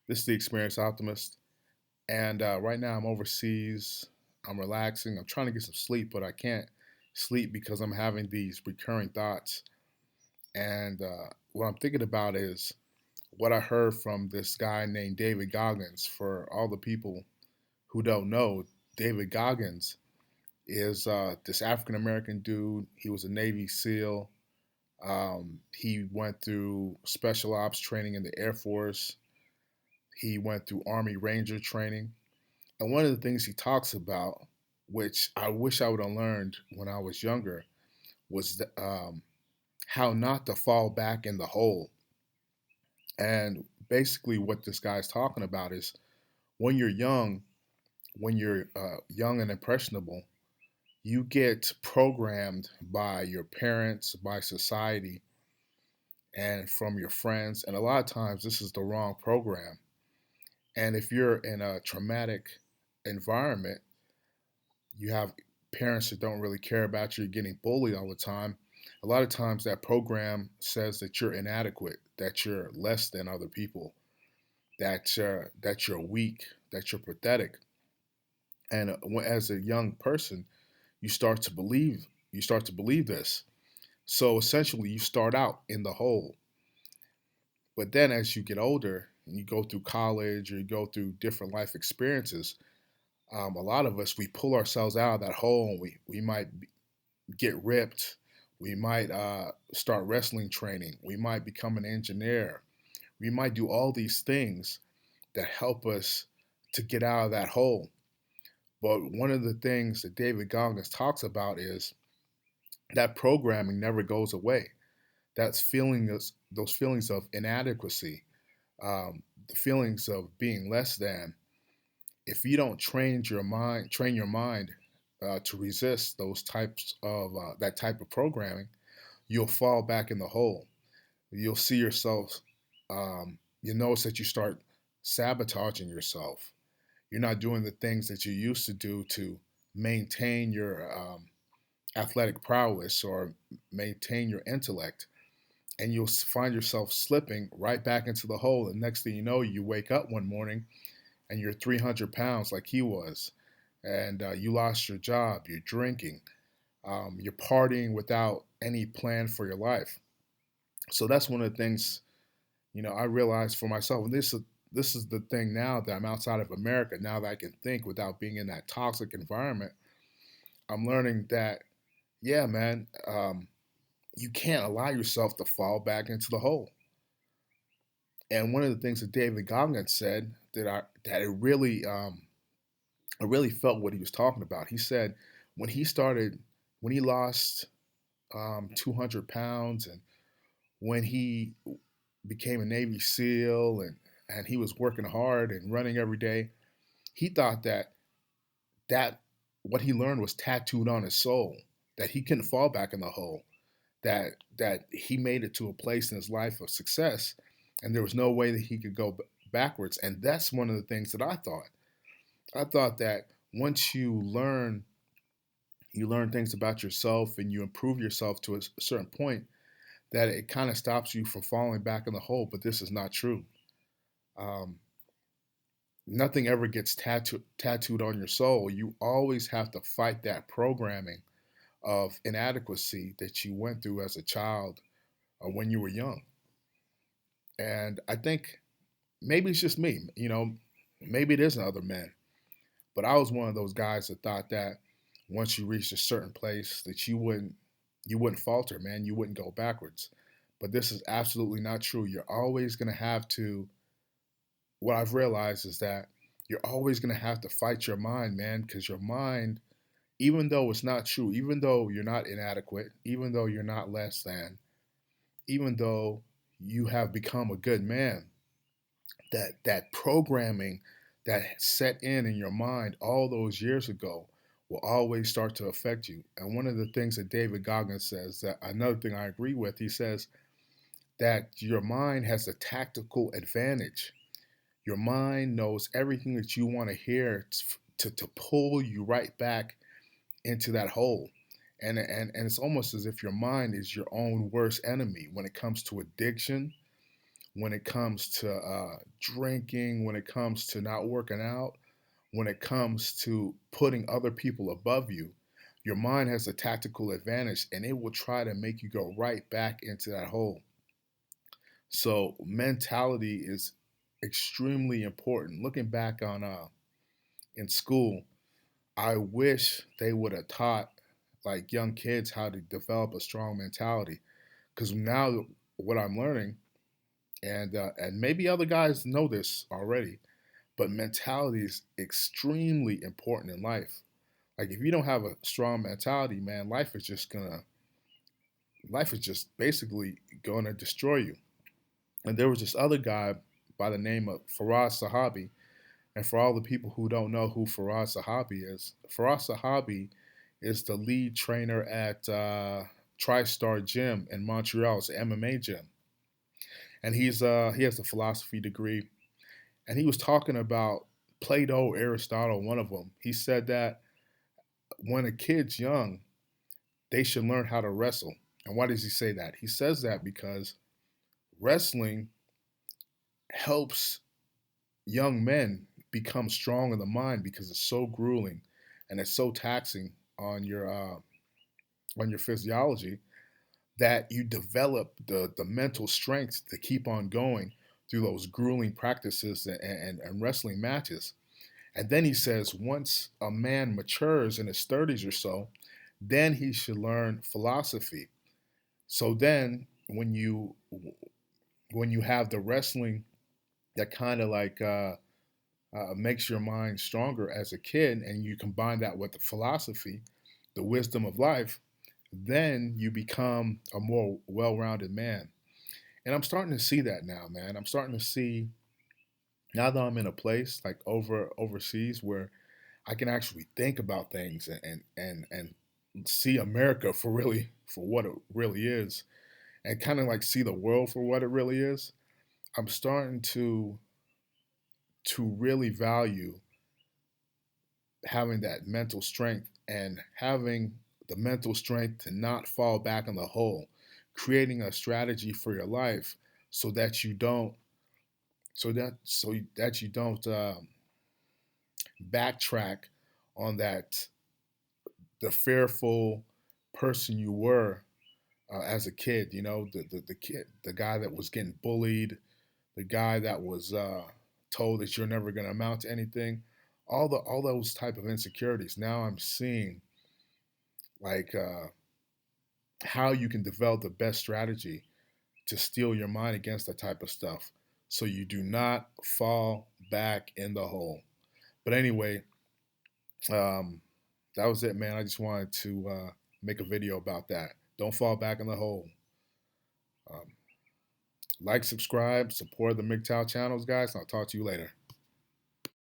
This is the Experienced Optimist, and right now I'm overseas. I'm relaxing. I'm trying to get some sleep, but I can't sleep because I'm having these recurring thoughts. And what I'm thinking about is what I heard from this guy named David Goggins. For all the people who don't know, David Goggins is this African American dude. He was a Navy SEAL. He went through special ops training in the Air Force. He went through Army Ranger training. And one of the things he talks about, which I wish I would have learned when I was younger, was how not to fall back in the hole. And basically, what this guy's talking about is when you're young, when you're young and impressionable, you get programmed by your parents, by society, and from your friends. And a lot of times, this is the wrong program. And if you're in a traumatic environment, you have parents that don't really care about you, you're getting bullied all the time. A lot of times that program says that you're inadequate, that you're less than other people, that you're weak, that you're pathetic. And as a young person, you start to believe this. So essentially, you start out in the hole, but then as you get older and you go through college or you go through different life experiences, a lot of us we pull ourselves out of that hole. And we might get ripped. We might start wrestling training. We might become an engineer. We might do all these things that help us to get out of that hole. But one of the things that David Goggins talks about is that programming never goes away. That's those feelings of inadequacy, the feelings of being less than. If you don't train your mind to resist those types of that type of programming, you'll fall back in the hole. You'll see yourself. You notice that you start sabotaging yourself. You're not doing the things that you used to do to maintain your athletic prowess or maintain your intellect. And you'll find yourself slipping right back into the hole. And next thing you know, you wake up one morning and you're 300 pounds like he was. And you lost your job, you're drinking, you're partying without any plan for your life. So that's one of the things, I realized for myself. And this is the thing now that I'm outside of America, now that I can think without being in that toxic environment. I'm learning that, yeah, man, you can't allow yourself to fall back into the hole. And one of the things that David Goggins said that I really felt what he was talking about. He said when he started, when he lost 200 pounds, and when he became a Navy SEAL, and he was working hard and running every day, he thought that what he learned was tattooed on his soul, that he couldn't fall back in the hole, that he made it to a place in his life of success, and there was no way that he could go backwards. And that's one of the things that I thought. I thought that once you learn things about yourself and you improve yourself to a certain point, that it kind of stops you from falling back in the hole. But this is not true. Um, Nothing ever gets tattooed on your soul. You always have to fight that programming of inadequacy that you went through as a child or when you were young. And I think maybe it's just me, maybe it isn't other men, but I was one of those guys that thought that once you reached a certain place that you wouldn't falter, man. You wouldn't go backwards. But this is absolutely not true. You're always going to have to, what I've realized is that you're always going to have to fight your mind, man, because your mind, even though it's not true, even though you're not inadequate, even though you're not less than, even though you have become a good man, that programming that set in your mind all those years ago will always start to affect you. And one of the things that David Goggins says, that another thing I agree with, he says that your mind has a tactical advantage. Your mind knows everything that you want to hear to pull you right back into that hole. And it's almost as if your mind is your own worst enemy when it comes to addiction, when it comes to drinking, when it comes to not working out, when it comes to putting other people above you, your mind has a tactical advantage and it will try to make you go right back into that hole. So, mentality is extremely important. Looking back on in school, I wish they would have taught like young kids how to develop a strong mentality. Because now what I'm learning, and maybe other guys know this already, but mentality is extremely important in life. Like if you don't have a strong mentality, man, life is just basically gonna destroy you. And there was this other guy by the name of Faraz Sahabi. And for all the people who don't know who Faraz Sahabi is the lead trainer at TriStar Gym in Montreal. It's an MMA gym, and he has a philosophy degree. And he was talking about Plato, Aristotle, one of them. He said that when a kid's young, they should learn how to wrestle. And why does he say that? He says that because wrestling helps young men become strong in the mind because it's so grueling and it's so taxing on your physiology that you develop the mental strength to keep on going through those grueling practices and wrestling matches. And then he says once a man matures in his 30s or so, then he should learn philosophy. So then when you have the wrestling that kind of like makes your mind stronger as a kid, and you combine that with the philosophy, the wisdom of life, then you become a more well-rounded man. And I'm starting to see that now, man. I'm starting to see now that I'm in a place like overseas where I can actually think about things and see America for what it really is, and kind of like see the world for what it really is. I'm starting to really value having that mental strength and having the mental strength to not fall back in the hole, creating a strategy for your life so that you don't so that you don't backtrack on that the fearful person you were as a kid. You know, the kid, the guy that was getting bullied, the guy that was told that you're never going to amount to anything. All those type of insecurities. Now I'm seeing like how you can develop the best strategy to steel your mind against that type of stuff, so you do not fall back in the hole. But anyway, um, that was it, man. I just wanted to make a video about that. Don't fall back in the hole. Um, like, subscribe, support the MGTOW channels, guys, and I'll talk to you later.